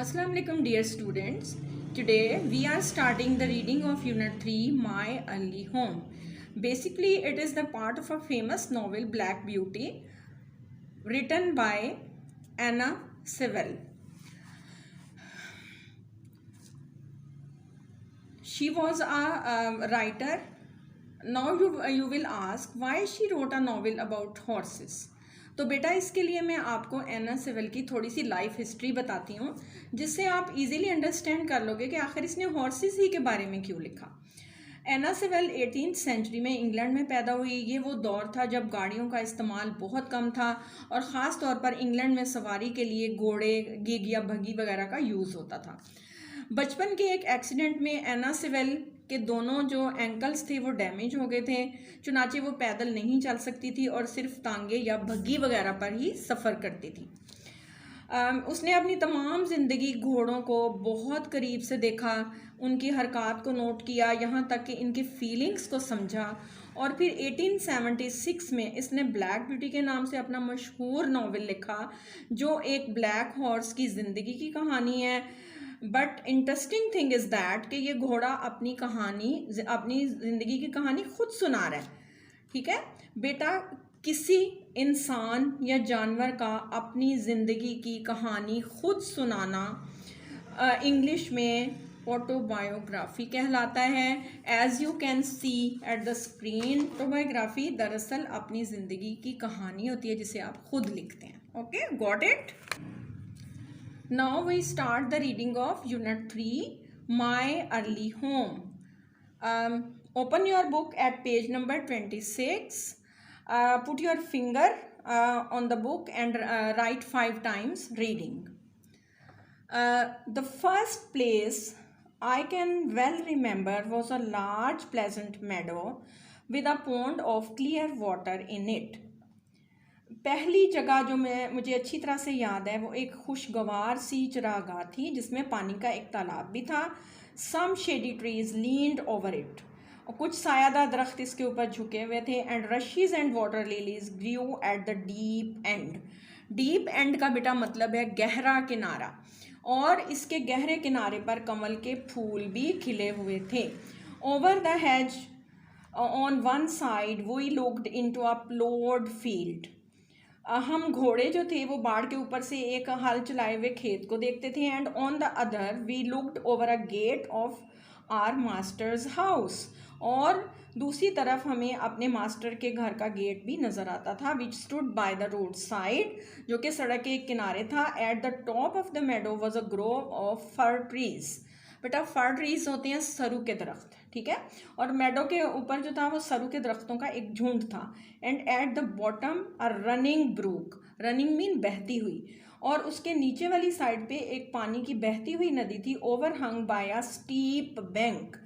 Assalamu alaikum dear students. Today we are starting the reading of Unit 3 My Early Home. Basically it is the part of a famous novel Black Beauty written by Anna Sewell. She was a writer. Now you will ask why she wrote a novel about horses. तो बेटा इसके लिए मैं आपको एना सेवल की थोड़ी सी life history बताती हूँ जिससे आप इजीली अंडरस्टैंड कर लोगे कि आखिर इसने हॉर्सेस ही के बारे में क्यों लिखा। एना सेवल 18th सेंचुरी में इंग्लैंड में पैदा हुई। ये वो दौर था जब गाड़ियों का इस्तेमाल बहुत कम था और ख़ास तौर पर इंग्लैंड में सवारी के लिए घोड़े, गिग या बग्गी वगैरह का यूज़ होता था। बचपन के एक एक्सीडेंट में एना सेवल के दोनों जो एंकल्स थे वो डैमेज हो गए थे, चुनाचे वो पैदल नहीं चल सकती थी और सिर्फ तांगे या बग्गी वगैरह पर ही सफ़र करती थी। उसने अपनी तमाम ज़िंदगी घोड़ों को बहुत करीब से देखा, उनकी हरकत को नोट किया, यहाँ तक कि इनकी फीलिंग्स को समझा और फिर 1876 में इसने ब्लैक ब्यूटी के नाम से अपना मशहूर नावल लिखा जो एक ब्लैक हॉर्स की ज़िंदगी की कहानी है। But interesting thing is that कि ये घोड़ा अपनी ज़िंदगी की कहानी खुद सुना रहा है। ठीक है बेटा, किसी इंसान या जानवर का अपनी ज़िंदगी की कहानी खुद सुनाना इंग्लिश में ऑटोबायोग्राफी कहलाता है। As you can see at the screen, autobiography दरअसल अपनी ज़िंदगी की कहानी होती है जिसे आप खुद लिखते हैं। Okay, got it? Now we start the reading of Unit 3, My Early Home. Open your book at page number 26. Put your finger on the book and write 5 times reading. The first place I can well remember was a large pleasant meadow with a pond of clear water in it. पहली जगह जो मुझे अच्छी तरह से याद है वो एक खुशगवार सी चरागाह थी जिसमें पानी का एक तालाब भी था। Some shady trees leaned over it, और कुछ सायादार दरख्त इसके ऊपर झुके हुए थे। And rushes and water lilies grew at the deep end. Deep end का बेटा मतलब है गहरा किनारा, और इसके गहरे किनारे पर कमल के फूल भी खिले हुए थे। Over the hedge on one side we looked into a ploughed field. हम घोड़े जो थे वो बाढ़ के ऊपर से एक हल चलाए हुए खेत को देखते थे। And on the other we looked over a gate of our masters house, और दूसरी तरफ हमें अपने मास्टर के घर का गेट भी नज़र आता था। Which stood by the road side, जो कि सड़क के एक किनारे था। At the top of the meadow was a grove of fir trees. बेटा फर ट्रीज होते हैं सरू के दरख्त, ठीक है, और मेडो के ऊपर जो था वो सरू के दरख्तों का एक झुंड था। And at the bottom a running brook, running mean बहती हुई, और उसके नीचे वाली साइड पे एक पानी की बहती हुई नदी थी। Overhung by a steep bank,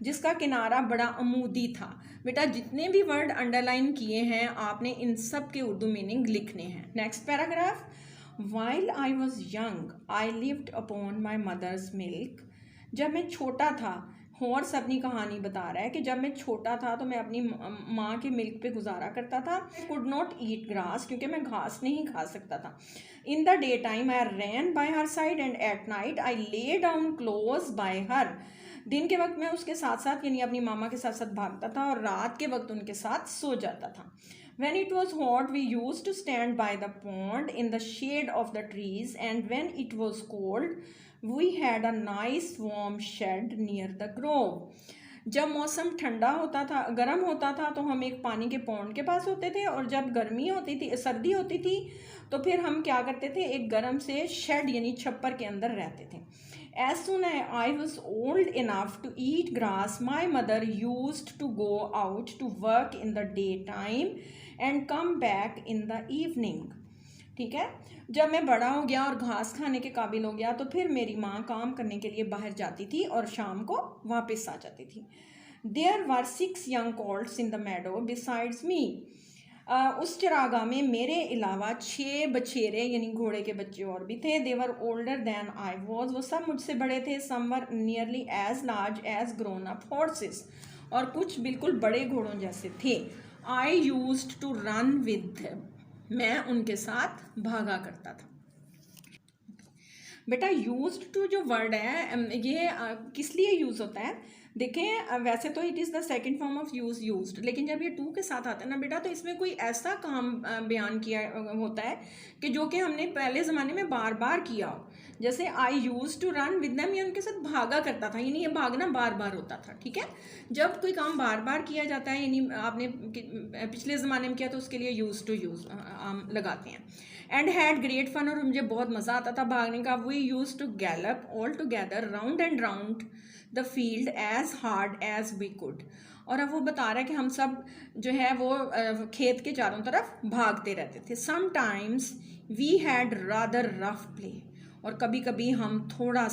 जिसका किनारा बड़ा अमूदी था। बेटा जितने भी वर्ड अंडरलाइन किए हैं आपने इन सब के उर्दू मीनिंग लिखने हैं। Next paragraph. While I was young I lived upon my mother's milk. जब मैं छोटा था, हॉर्स अपनी कहानी बता रहा है कि जब मैं छोटा था तो मैं अपनी माँ के मिल्क पे गुजारा करता था। कुड नॉट ईट ग्रास, क्योंकि मैं घास नहीं खा सकता था। In the daytime I ran by her side and at night I lay down close by हर। दिन के वक्त मैं उसके साथ साथ यानी अपनी मामा के साथ साथ भागता था और रात के वक्त उनके साथ सो जाता था। When it was hot, we used to stand by the pond in the shade of the trees, and when it was cold, we had a nice warm shed near the grove. जब मौसम ठंडा होता था, गर्म होता था, तो हम एक पानी के पौंड के पास होते थे, और जब गर्मी होती थी, सर्दी होती थी, तो फिर हम क्या करते थे, एक गर्म से शेड यानी छप्पर के अंदर रहते थे। As soon as I was old enough to eat grass, my mother used to go out to work in the daytime and come back in the evening. ठीक है, जब मैं बड़ा हो गया और घास खाने के काबिल हो गया तो फिर मेरी माँ काम करने के लिए बाहर जाती थी और शाम को वापस आ जाती थी। There were 6 young colts in the meadow besides me. उस चरागाह में मेरे अलावा 6 बछेरे यानी घोड़े के बच्चे और भी थे। They were older than I was. वो सब मुझसे बड़े थे। Some were nearly as large as grown up horses. और कुछ बिल्कुल बड़े घोड़ों जैसे थे। I used to run with them. मैं उनके साथ भागा करता था। बेटा यूज्ड टू जो वर्ड है ये किस लिए यूज़ होता है? देखें वैसे तो it is the second form of used, लेकिन जब ये टू के साथ आता है ना बेटा, तो इसमें कोई ऐसा काम बयान किया होता है कि जो कि हमने पहले ज़माने में बार बार किया हो। जैसे I used to run with them, ये उनके साथ भागा करता था, यानी ये भागना बार बार होता था। ठीक है, जब कोई काम बार बार किया जाता है, यानी आपने पिछले ज़माने में किया, तो उसके लिए यूज टू यूज़ हम लगाते हैं। एंड हैड ग्रेट फन, और मुझे बहुत मज़ा आता था भागने का। We use to gallop all together round and round the field as hard as we could. और अब वो बता रहा है कि हम सब जो है वो खेत के चारों तरफ भागते रहते थे। Sometimes we had rather rough play, और कभी कभी हम थोड़ा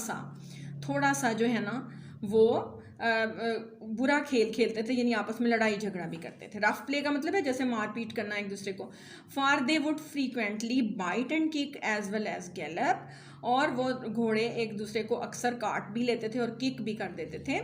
सा जो है ना वो बुरा खेल खेलते थे, यानी आपस में लड़ाई झगड़ा भी करते थे। रफ प्ले का मतलब है जैसे मारपीट करना एक दूसरे को। For they would frequently bite and kick as well as gallop, और वो घोड़े एक दूसरे को अक्सर काट भी लेते थे और किक भी कर देते थे।